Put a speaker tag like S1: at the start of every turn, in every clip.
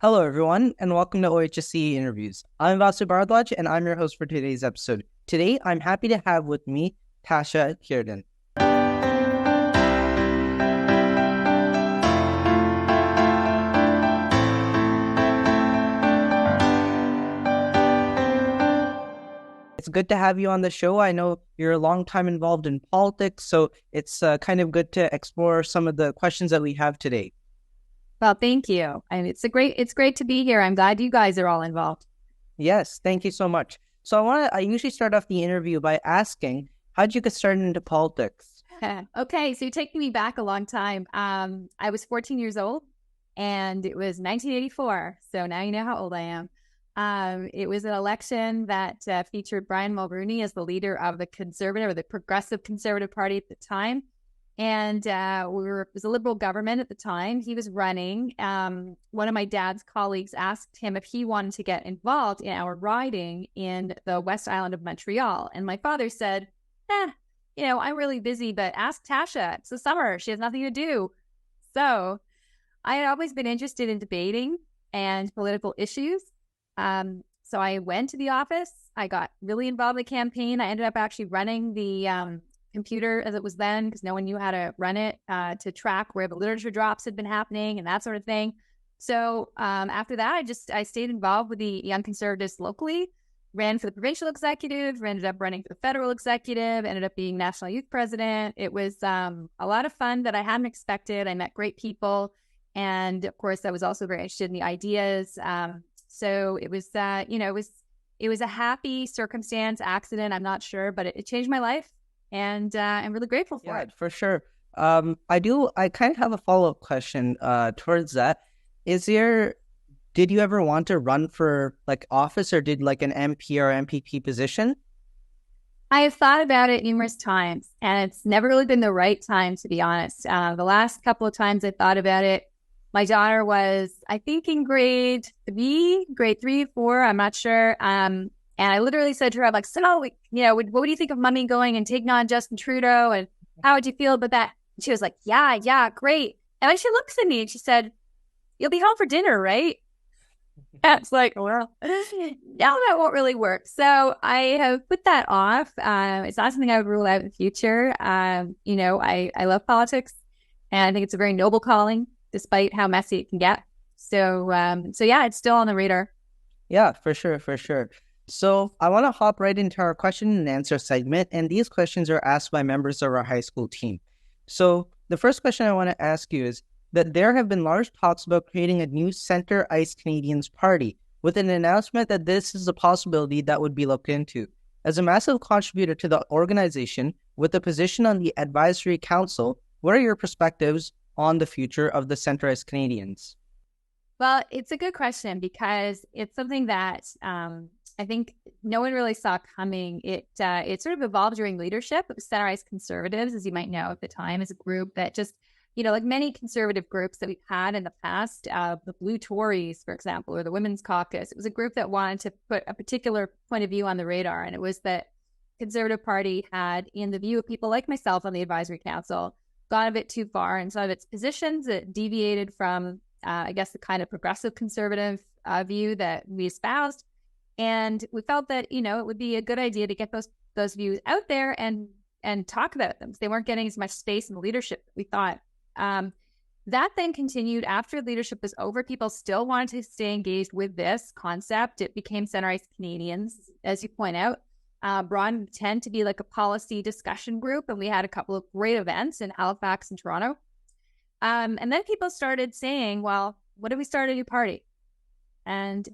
S1: Hello, everyone, and welcome to OHSCA Interviews. I'm Vasu Bharadwaj, and I'm your host for today's episode. Today, I'm happy to have with me Tasha Kheiriddin. It's good to have you on the show. I know you're a long time involved in politics, so it's kind of good to explore some of the questions that we have today.
S2: Well, thank you. And it's great to be here. I'm glad you guys are all involved.
S1: Yes, thank you so much. So I usually start off the interview by asking, how'd you get started into politics?
S2: Okay, so you're taking me back a long time. I was 14 years old and it was 1984. So now you know how old I am. It was an election that featured Brian Mulroney as the leader of the Conservative or the Progressive Conservative Party at the time. And it was a Liberal government at the time. He was running. One of my dad's colleagues asked him if he wanted to get involved in our riding in the West Island of Montreal. And my father said, I'm really busy, but ask Tasha. It's the summer. She has nothing to do. So I had always been interested in debating and political issues. So I went to the office. I got really involved in the campaign. I ended up actually running the computer as it was then, because no one knew how to run it, to track where the literature drops had been happening and that sort of thing. So after that, I stayed involved with the Young Conservatives locally, ran for the provincial executive, ended up running for the federal executive, ended up being national youth president. It was a lot of fun that I hadn't expected. I met great people. And of course, I was also very interested in the ideas. So it was, it was a happy circumstance, accident, I'm not sure, but it changed my life. And I'm really grateful for it.
S1: For sure. I kind of have a follow-up question towards that. Did you ever want to run for office, or did an MP or MPP position?
S2: I have thought about it numerous times, and it's never really been the right time, to be honest. The last couple of times I thought about it, my daughter was, I think, in grade 3, 4, I'm not sure. And I literally said to her, I'm like, so, what do you think of mommy going and taking on Justin Trudeau? And how would you feel about that? And she was like, yeah, great. And then she looks at me and she said, you'll be home for dinner, right? And it's like, well, now that won't really work. So I have put that off. It's not something I would rule out in the future. I love politics, and I think it's a very noble calling, despite how messy it can get. So yeah, it's still on the radar.
S1: Yeah, for sure. So I want to hop right into our question and answer segment, and these questions are asked by members of our high school team. So the first question I want to ask you is that there have been large talks about creating a new center-ice Canadians party, with an announcement that this is a possibility that would be looked into. As a massive contributor to the organization, with a position on the advisory council, what are your perspectives on the future of the center-ice Canadians?
S2: Well, it's a good question, because it's something that I think no one really saw coming. It sort of evolved during leadership. It was center-ice conservatives, as you might know at the time, as a group that just, like many conservative groups that we've had in the past, the Blue Tories, for example, or the Women's Caucus. It was a group that wanted to put a particular point of view on the radar. And it was that Conservative Party had, in the view of people like myself on the advisory council, gone a bit too far in some of its positions. It deviated from, I guess, the kind of progressive conservative view that we espoused. And we felt that, it would be a good idea to get those views out there and talk about them. They weren't getting as much space in the leadership that we thought. That then continued after leadership was over. People still wanted to stay engaged with this concept. It became center-ice Canadians, as you point out. Broad tend to be like a policy discussion group, and we had a couple of great events in Halifax and Toronto. And then people started saying, well, what if we start a new party? And,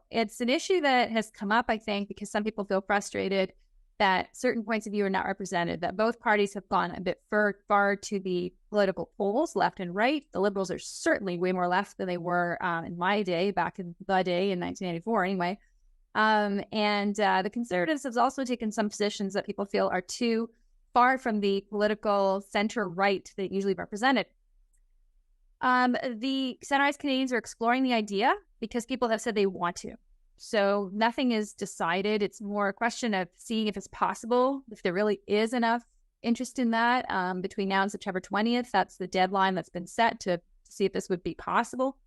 S2: it's an issue that has come up, I think, because some people feel frustrated that certain points of view are not represented, that both parties have gone a bit far to the political poles, left and right. The Liberals are certainly way more left than they were in my day, back in the day in 1994 anyway. And the Conservatives have also taken some positions that people feel are too far from the political center-right that usually represented. The center-ice Canadians are exploring the idea because people have said they want to. So nothing is decided. It's more a question of seeing if it's possible, if there really is enough interest in that between now and September 20th. That's the deadline that's been set to see if this would be possible.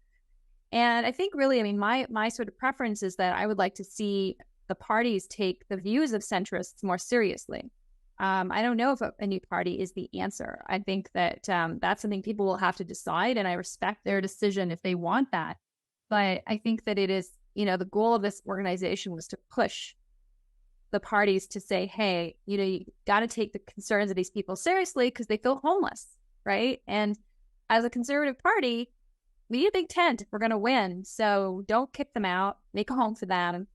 S2: And I think really, I mean, my sort of preference is that I would like to see the parties take the views of centrists more seriously. I don't know if a new party is the answer. I think that that's something people will have to decide, and I respect their decision if they want that. But I think that it is, the goal of this organization was to push the parties to say, hey, you got to take the concerns of these people seriously because they feel homeless, right? And as a conservative party, we need a big tent if we're going to win. So don't kick them out. Make a home for them.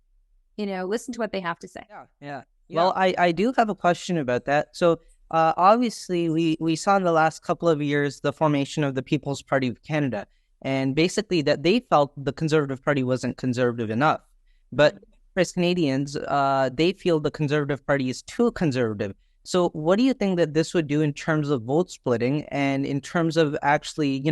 S2: Listen to what they have to say.
S1: Yeah. Well, I do have a question about that. So obviously, we saw in the last couple of years the formation of the People's Party of Canada, and basically that they felt the Conservative Party wasn't conservative enough. But as Canadians, they feel the Conservative Party is too conservative. So what do you think that this would do in terms of vote splitting and in terms of actually,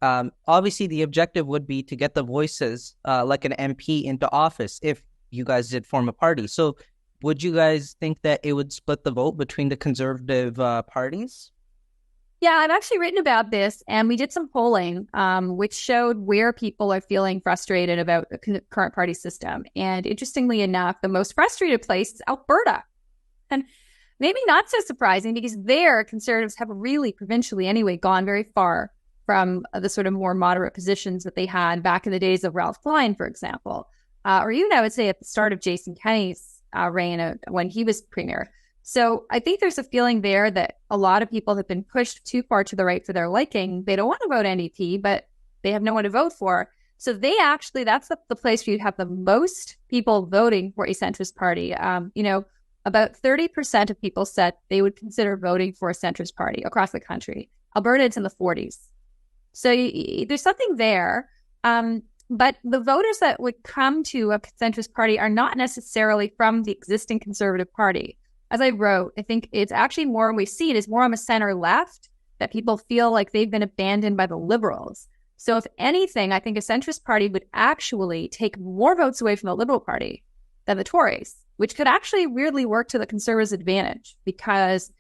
S1: obviously the objective would be to get the voices like an MP into office if you guys did form a party. So would you guys think that it would split the vote between the conservative parties?
S2: Yeah, I've actually written about this, and we did some polling, which showed where people are feeling frustrated about the current party system. And interestingly enough, the most frustrated place is Alberta. And maybe not so surprising because there, Conservatives have really, provincially anyway, gone very far from the sort of more moderate positions that they had back in the days of Ralph Klein, for example. Or even, I would say, at the start of Jason Kenney's reign when he was premier. So I think there's a feeling there that a lot of people have been pushed too far to the right for their liking. They don't want to vote NDP, but they have no one to vote for. So they actually, that's the place where you'd have the most people voting for a centrist party. About 30% of people said they would consider voting for a centrist party across the country. Alberta, it's in the 40s. So there's something there. But the voters that would come to a centrist party are not necessarily from the existing Conservative Party. As I wrote, I think it's actually more, we see it is more on the center left, that people feel like they've been abandoned by the Liberals. So if anything, I think a centrist party would actually take more votes away from the Liberal Party than the Tories, which could actually weirdly work to the Conservatives' advantage because,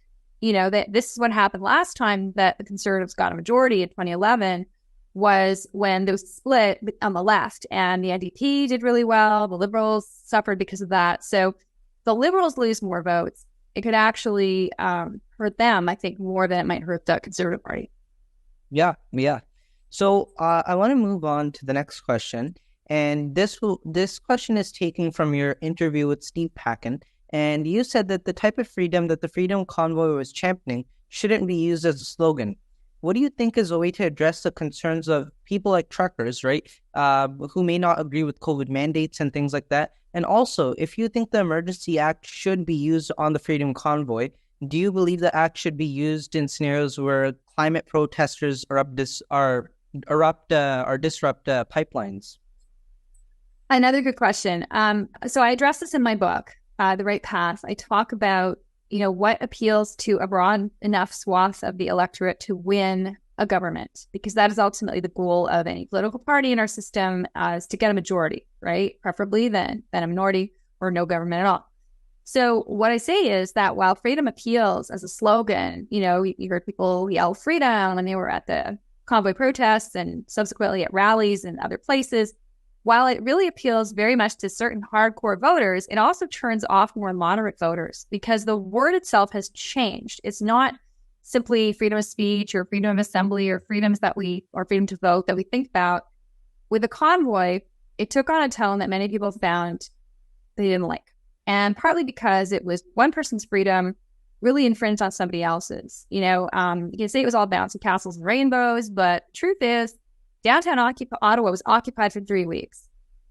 S2: that this is what happened last time that the Conservatives got a majority in 2011 was when there was a split on the left, and the NDP did really well. The Liberals suffered because of that. So the Liberals lose more votes. It could actually hurt them, I think, more than it might hurt the Conservative Party.
S1: Yeah. So I want to move on to the next question. And this question is taken from your interview with Steve Paikin. And you said that the type of freedom that the Freedom Convoy was championing shouldn't be used as a slogan. What do you think is a way to address the concerns of people like truckers, right, who may not agree with COVID mandates and things like that? And also, if you think the Emergency Act should be used on the Freedom Convoy, do you believe the act should be used in scenarios where climate protesters disrupt pipelines?
S2: Another good question. So I address this in my book, The Right Path. I talk about what appeals to a broad enough swath of the electorate to win a government, because that is ultimately the goal of any political party in our system, is to get a majority, right? Preferably than a minority or no government at all. So what I say is that while freedom appeals as a slogan, you heard people yell freedom when they were at the convoy protests and subsequently at rallies and other places. While it really appeals very much to certain hardcore voters, it also turns off more moderate voters because the word itself has changed. It's not simply freedom of speech or freedom of assembly or freedom to vote that we think about. With the convoy, it took on a tone that many people found they didn't like. And partly because it was one person's freedom really infringed on somebody else's. You can say it was all bouncy castles and rainbows, but the truth is, downtown Ottawa was occupied for 3 weeks.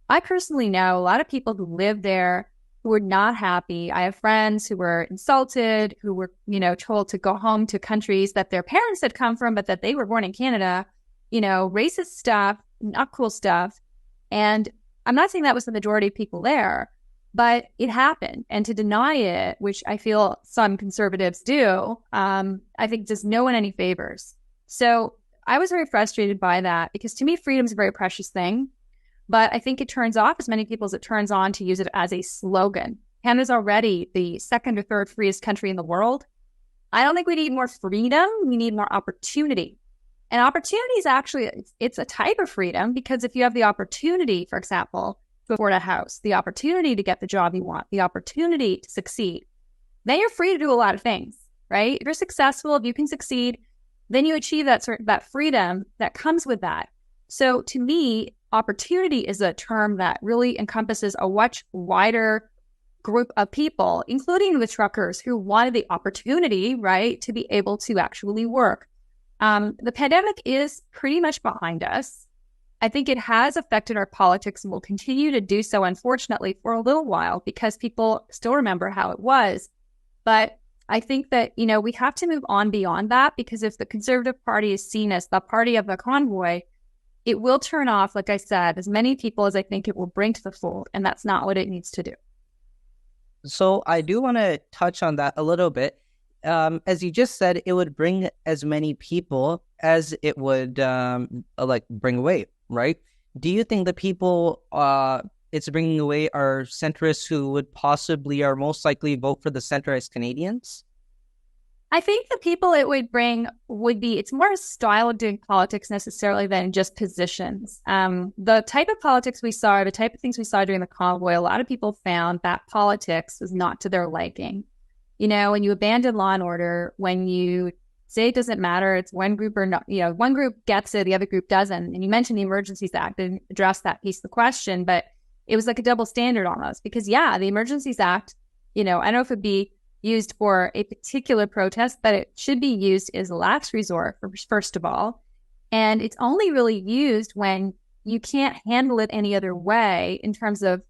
S2: I personally know a lot of people who lived there who were not happy. I have friends who were insulted, who were, told to go home to countries that their parents had come from, but that they were born in Canada, racist stuff, not cool stuff. And I'm not saying that was the majority of people there, but it happened. And to deny it, which I feel some conservatives do, I think does no one any favors. So I was very frustrated by that because to me, freedom is a very precious thing, but I think it turns off as many people as it turns on to use it as a slogan. Canada's already the second or third freest country in the world. I don't think we need more freedom. We need more opportunity. And opportunity is actually, it's a type of freedom, because if you have the opportunity, for example, to afford a house, the opportunity to get the job you want, the opportunity to succeed, then you're free to do a lot of things, right? If you're successful, if you can succeed, then you achieve that freedom that comes with that. So to me, opportunity is a term that really encompasses a much wider group of people, including the truckers who wanted the opportunity, right, to be able to actually work. The pandemic is pretty much behind us. I think it has affected our politics and will continue to do so, unfortunately, for a little while, because people still remember how it was. But I think that, we have to move on beyond that, because if the Conservative Party is seen as the party of the convoy, it will turn off, like I said, as many people as I think it will bring to the fold, and that's not what it needs to do.
S1: So I do want to touch on that a little bit. As you just said, it would bring as many people as it would bring away, right? Do you think the people it's bringing away are centrists who would possibly or most likely vote for the centrist Canadians?
S2: I think the people it would bring would be, it's more a style of doing politics necessarily than just positions. The type of politics we saw, the type of things we saw during the convoy, a lot of people found that politics was not to their liking. When you abandon law and order, when you say it doesn't matter, it's one group or not, one group gets it, the other group doesn't. And you mentioned the Emergencies Act and addressed that piece of the question, but it was like a double standard almost, because the Emergencies Act, I don't know if it'd be used for a particular protest, but it should be used as a last resort, first of all. And it's only really used when you can't handle it any other way in terms of,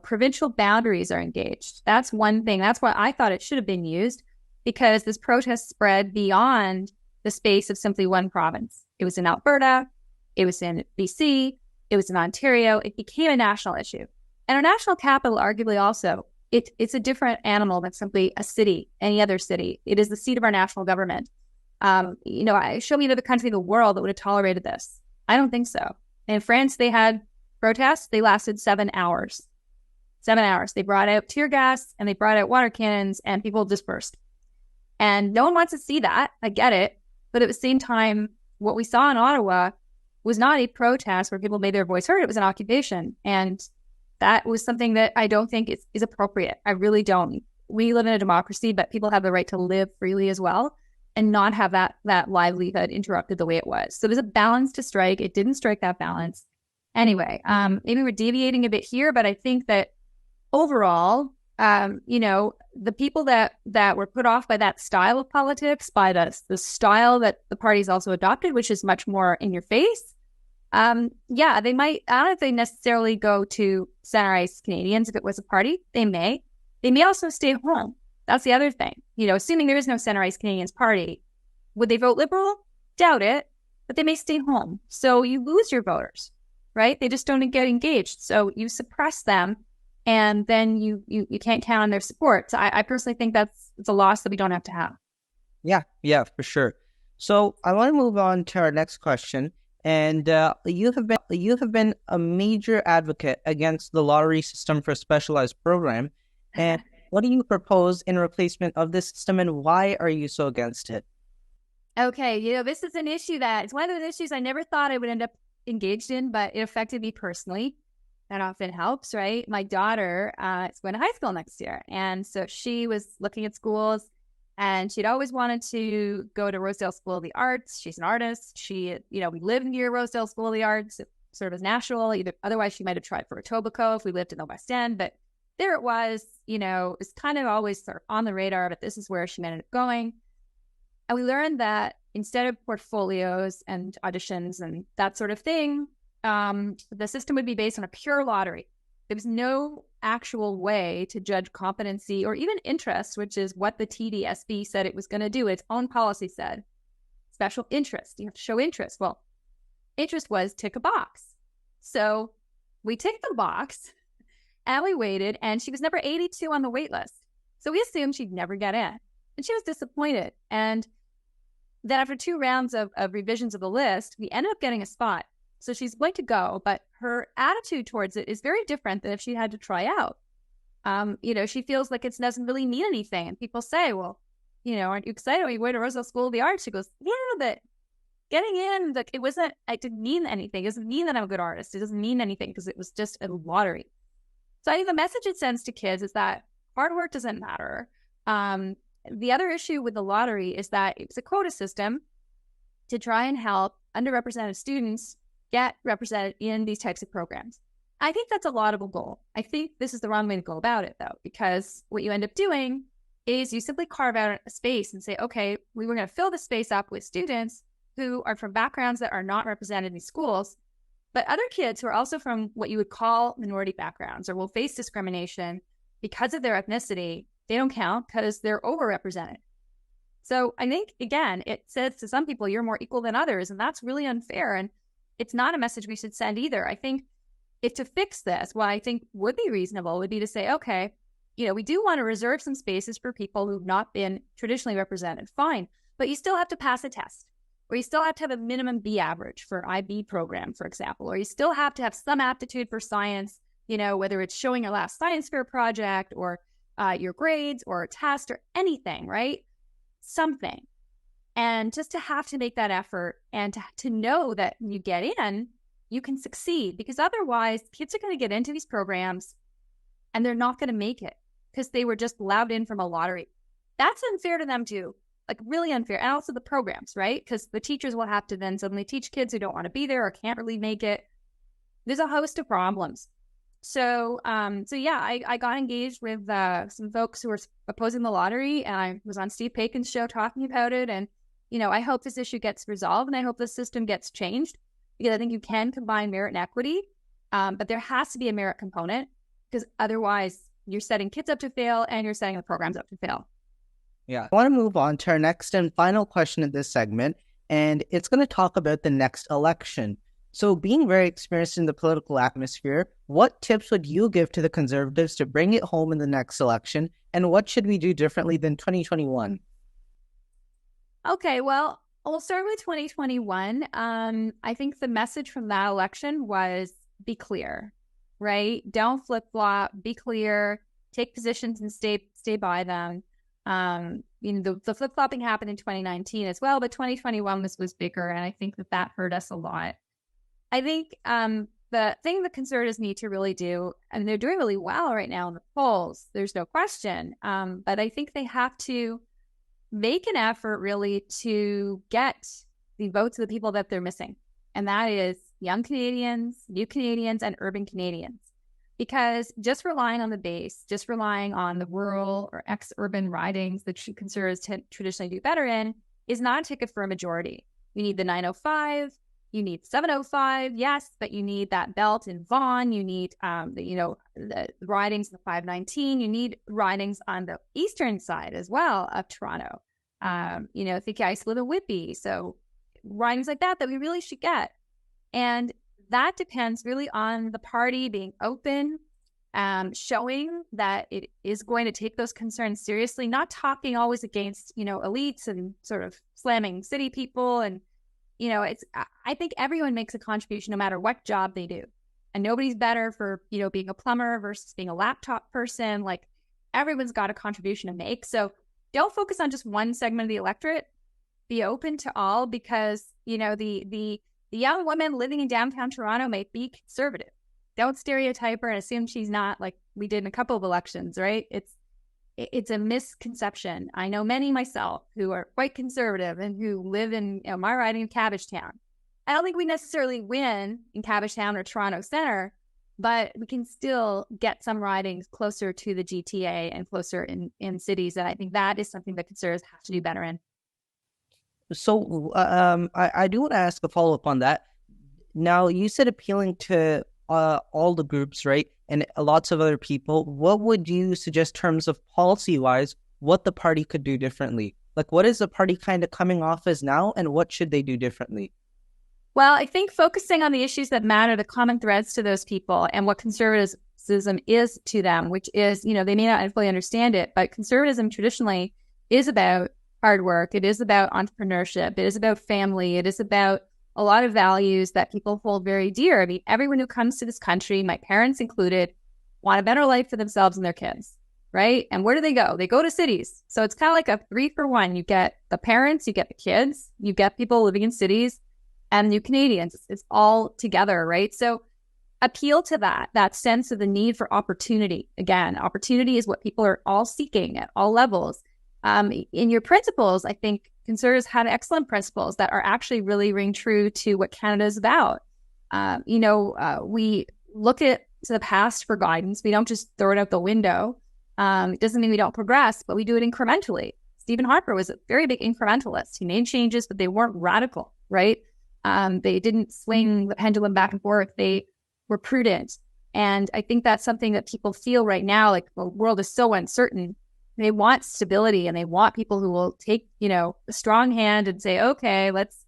S2: provincial boundaries are engaged. That's one thing. That's why I thought it should have been used, because this protest spread beyond the space of simply one province. It was in Alberta, it was in BC, it was in Ontario. It became a national issue. And our national capital, arguably also, it's a different animal than simply a city, any other city. It is the seat of our national government. Show me another country in the world that would have tolerated this. I don't think so. In France, they had protests. They lasted 7 hours. 7 hours. They brought out tear gas and they brought out water cannons, and people dispersed. And no one wants to see that. I get it. But at the same time, what we saw in Ottawa was not a protest where people made their voice heard. It was an occupation. And that was something that I don't think is appropriate. I really don't. We live in a democracy, but people have the right to live freely as well and not have that livelihood interrupted the way it was. So there's a balance to strike. It didn't strike that balance. Anyway, maybe we're deviating a bit here, but I think that overall, the people that were put off by that style of politics, by the style that the party's also adopted, which is much more in your face, they might, I don't know if they necessarily go to center-ice Canadians if it was a party. They may also stay home. That's the other thing. Assuming there is no center-ice Canadians party, would they vote Liberal? Doubt it, but they may stay home. So you lose your voters, right? They just don't get engaged. So you suppress them, and then you can't count on their support. So I personally think it's a loss that we don't have to have.
S1: Yeah, for sure. So I want to move on to our next question. And you have been a major advocate against the lottery system for a specialized program. And what do you propose in replacement of this system, and why are you so against it?
S2: Okay, this is an issue it's one of those issues I never thought I would end up engaged in, but it affected me personally. That often helps, right? My daughter is going to high school next year. And so she was looking at schools, and she'd always wanted to go to Rosedale School of the Arts. She's an artist. We live near Rosedale School of the Arts. It sort of as natural. Otherwise, she might have tried for Etobicoke if we lived in the West End. But there it was, it's kind of always sort of on the radar, but this is where she ended up going. And we learned that instead of portfolios and auditions and that sort of thing, the system would be based on a pure lottery. There was no actual way to judge competency or even interest, which is what the TDSB said it was going to do. Its own policy said special interest. You have to show interest. Well, interest was tick a box. So we ticked the box and we waited, and she was number 82 on the wait list. So we assumed she'd never get in. And she was disappointed. And then after 2 rounds of revisions of the list, we ended up getting a spot. So she's going to go, but her attitude towards it is very different than if she had to try out. She feels like it doesn't really mean anything. And people say, well, aren't you excited when you go to Rosedale School of the Arts? She goes, yeah, but getting in, like, it didn't mean anything. It doesn't mean that I'm a good artist. It doesn't mean anything because it was just a lottery. So I think the message it sends to kids is that hard work doesn't matter. The other issue with the lottery is that it's a quota system to try and help underrepresented students get represented in these types of programs. I think that's a laudable goal. I think this is the wrong way to go about it, though, because what you end up doing is you simply carve out a space and say, okay, we were going to fill the space up with students who are from backgrounds that are not represented in these schools, but other kids who are also from what you would call minority backgrounds or will face discrimination because of their ethnicity, they don't count because they're overrepresented. So I think, again, it says to some people, you're more equal than others, and that's really unfair. And it's not a message we should send either. I think if to fix this, what I think would be reasonable would be to say, okay, we do want to reserve some spaces for people who've not been traditionally represented. Fine. But you still have to pass a test, or you still have to have a minimum B average for IB program, for example, or you still have to have some aptitude for science, whether it's showing your last science fair project or your grades or a test or anything, right? Something. And just to have to make that effort and to know that when you get in, you can succeed, because otherwise kids are going to get into these programs and they're not going to make it because they were just allowed in from a lottery. That's unfair to them too, like really unfair. And also the programs, right? Because the teachers will have to then suddenly teach kids who don't want to be there or can't really make it. There's a host of problems. So yeah, I got engaged with some folks who were opposing the lottery, and I was on Steve Paikin's show talking about it. And, I hope this issue gets resolved, and I hope the system gets changed, because I think you can combine merit and equity, but there has to be a merit component, because otherwise you're setting kids up to fail and you're setting the programs up to fail.
S1: Yeah. I want to move on to our next and final question in this segment, and it's going to talk about the next election. So being very experienced in the political atmosphere, what tips would you give to the Conservatives to bring it home in the next election, and what should we do differently than 2021?
S2: Okay, well, we'll start with 2021. I think the message from that election was be clear, right? Don't flip-flop, be clear, take positions and stay by them. The flip-flopping happened in 2019 as well, but 2021 was bigger, and I think that hurt us a lot. I think the thing the Conservatives need to really do, and they're doing really well right now in the polls, there's no question, but I think they have to make an effort really to get the votes of the people that they're missing. And that is young Canadians, new Canadians, and urban Canadians. Because just relying on the base, just relying on the rural or ex-urban ridings that Conservatives traditionally do better in is not a ticket for a majority. You need the 905, you need 705, yes, but you need that belt in Vaughan, you need the ridings in the 519, you need ridings on the eastern side as well of Toronto. Think I used to live in Whitby, so ridings like that we really should get. And that depends really on the party being open, showing that it is going to take those concerns seriously, not talking always against, elites and sort of slamming city people. And, I think everyone makes a contribution no matter what job they do. And nobody's better for, being a plumber versus being a laptop person. Like, everyone's got a contribution to make. So don't focus on just one segment of the electorate. Be open to all, because, the young woman living in downtown Toronto may be conservative. Don't stereotype her and assume she's not, like we did in a couple of elections, right? It's a misconception. I know many myself who are quite conservative and who live in my riding of Cabbagetown. I don't think we necessarily win in Cabbagetown or Toronto Centre, but we can still get some ridings closer to the GTA and closer in cities. And I think that is something that Conservatives have to do better in.
S1: So I do want to ask a follow-up on that. Now, you said appealing to all the groups, right? And lots of other people. What would you suggest terms of policy-wise, what the party could do differently? Like, what is the party kind of coming off as now, and what should they do differently?
S2: Well, I think focusing on the issues that matter, the common threads to those people, and what conservatism is to them, which is, they may not fully understand it, but conservatism traditionally is about hard work. It is about entrepreneurship. It is about family. It is about a lot of values that people hold very dear. I mean, everyone who comes to this country, my parents included, want a better life for themselves and their kids, right? And where do they go? They go to cities. So it's kind of like a 3-for-1. You get the parents, you get the kids, you get people living in cities, and New Canadians. It's all together, right? So appeal to that sense of the need for opportunity. Again, opportunity is what people are all seeking at all levels. In your principles, I think Conservatives had excellent principles that are actually really ring true to what Canada is about. We look to the past for guidance. We don't just throw it out the window. It doesn't mean we don't progress, but we do it incrementally. Stephen Harper was a very big incrementalist. He made changes, but they weren't radical, right? They didn't swing the pendulum back and forth. They were prudent. And I think that's something that people feel right now, like the world is so uncertain. They want stability, and they want people who will take, a strong hand and say, okay, let's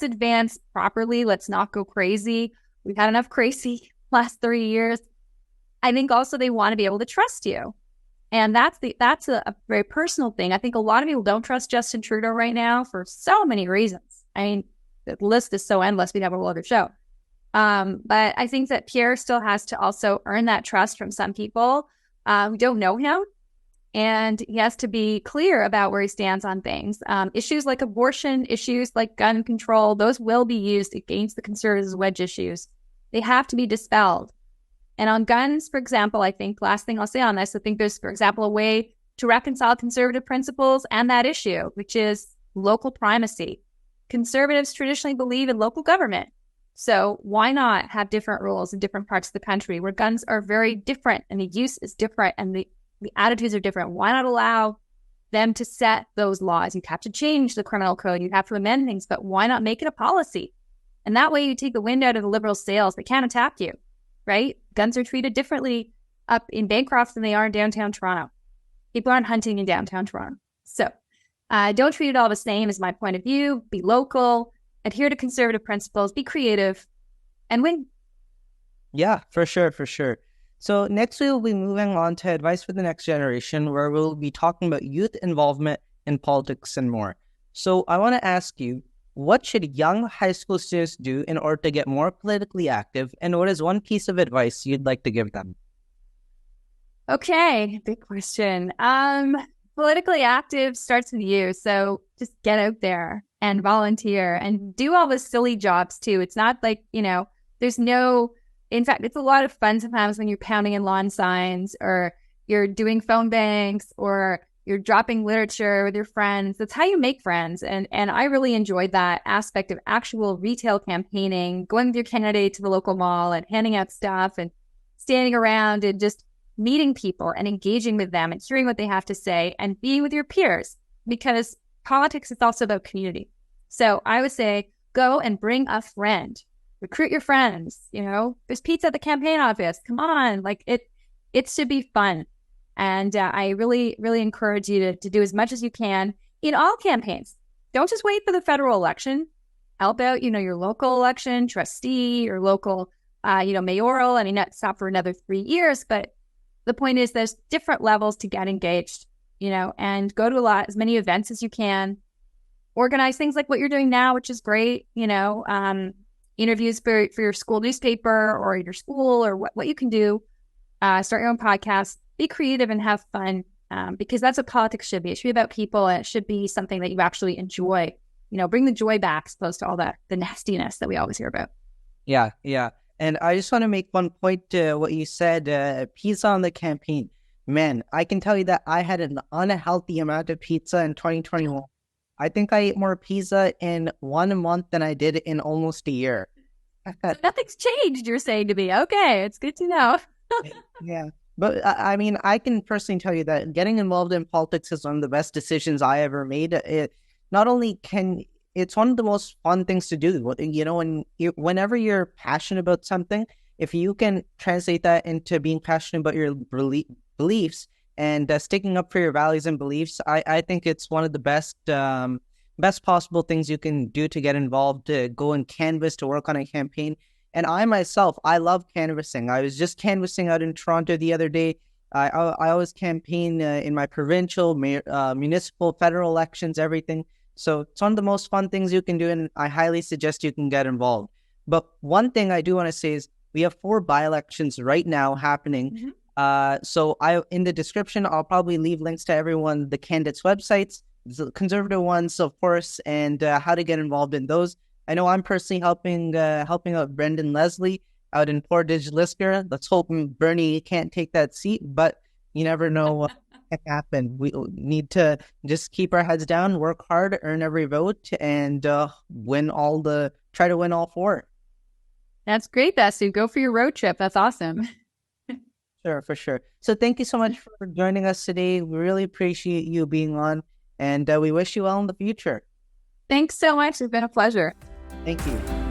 S2: advance properly. Let's not go crazy. We've had enough crazy last 3 years. I think also they want to be able to trust you. And that's a very personal thing. I think a lot of people don't trust Justin Trudeau right now for so many reasons. I mean, the list is so endless. We'd have a whole other show. But I think that Pierre still has to also earn that trust from some people who don't know him. And he has to be clear about where he stands on things. Issues like abortion, issues like gun control, those will be used against the Conservatives as wedge issues. They have to be dispelled. And on guns, for example, I think, last thing I'll say on this, I think there's, for example, a way to reconcile Conservative principles and that issue, which is local primacy. Conservatives traditionally believe in local government. So why not have different rules in different parts of the country where guns are very different and the use is different and the attitudes are different? Why not allow them to set those laws? You have to change the criminal code. You have to amend things, but why not make it a policy? And that way you take the wind out of the Liberal sails. They can't attack you, right? Guns are treated differently up in Bancroft than they are in downtown Toronto. People aren't hunting in downtown Toronto. So don't treat it all the same is my point of view. Be local, adhere to Conservative principles, be creative, and win.
S1: Yeah, for sure, for sure. So next we'll be moving on to advice for the next generation, where we'll be talking about youth involvement in politics and more. So I want to ask you, what should young high school students do in order to get more politically active? And what is one piece of advice you'd like to give them?
S2: Okay, big question. Politically active starts with you. So just get out there and volunteer and do all the silly jobs too. It's not like, in fact, it's a lot of fun sometimes when you're pounding in lawn signs or you're doing phone banks or you're dropping literature with your friends. That's how you make friends. And I really enjoyed that aspect of actual retail campaigning, going with your candidate to the local mall and handing out stuff and standing around and just meeting people and engaging with them and hearing what they have to say and being with your peers, because politics is also about community. So I would say go and bring a friend. Recruit your friends. There's pizza at the campaign office. Come on. It should be fun. And I really, really encourage you to do as much as you can in all campaigns. Don't just wait for the federal election. Help out, your local election, trustee, your local, mayoral. I mean, not stop for another 3 years, but the point is there's different levels to get engaged, and go to as many events as you can. Organize things like what you're doing now, which is great, interviews for your school newspaper or your school or what you can do. Start your own podcast. Be creative and have fun, because that's what politics should be. It should be about people, and it should be something that you actually enjoy. Bring the joy back as opposed to all the nastiness that we always hear about.
S1: Yeah. And I just want to make one point to what you said, pizza on the campaign. Man, I can tell you that I had an unhealthy amount of pizza in 2021. I think I ate more pizza in 1 month than I did in almost a year.
S2: So nothing's changed, you're saying to me. Okay, it's good to know.
S1: Yeah. But I mean, I can personally tell you that getting involved in politics is one of the best decisions I ever made. It's one of the most fun things to do. Whenever you're passionate about something, if you can translate that into being passionate about your beliefs and sticking up for your values and beliefs, I think it's one of the best possible things you can do to get involved, to go and canvass, to work on a campaign. And I myself, I love canvassing. I was just canvassing out in Toronto the other day. I always campaign in my provincial, municipal, federal elections, everything. So it's one of the most fun things you can do, and I highly suggest you can get involved. But one thing I do want to say is we have 4 by-elections right now happening. Mm-hmm. So in the description, I'll probably leave links to the candidates' websites, the Conservative ones, of course, and how to get involved in those. I know I'm personally helping out Brendan Leslie out in Portage Lisker. Let's hope Bernie can't take that seat, but you never know what can happen. We need to just keep our heads down, work hard, earn every vote, and try to win all four.
S2: That's great, Basu. Go for your road trip. That's awesome.
S1: Sure, for sure. So thank you so much for joining us today. We really appreciate you being on, and we wish you well in the future.
S2: Thanks so much. It's been a pleasure.
S1: Thank you.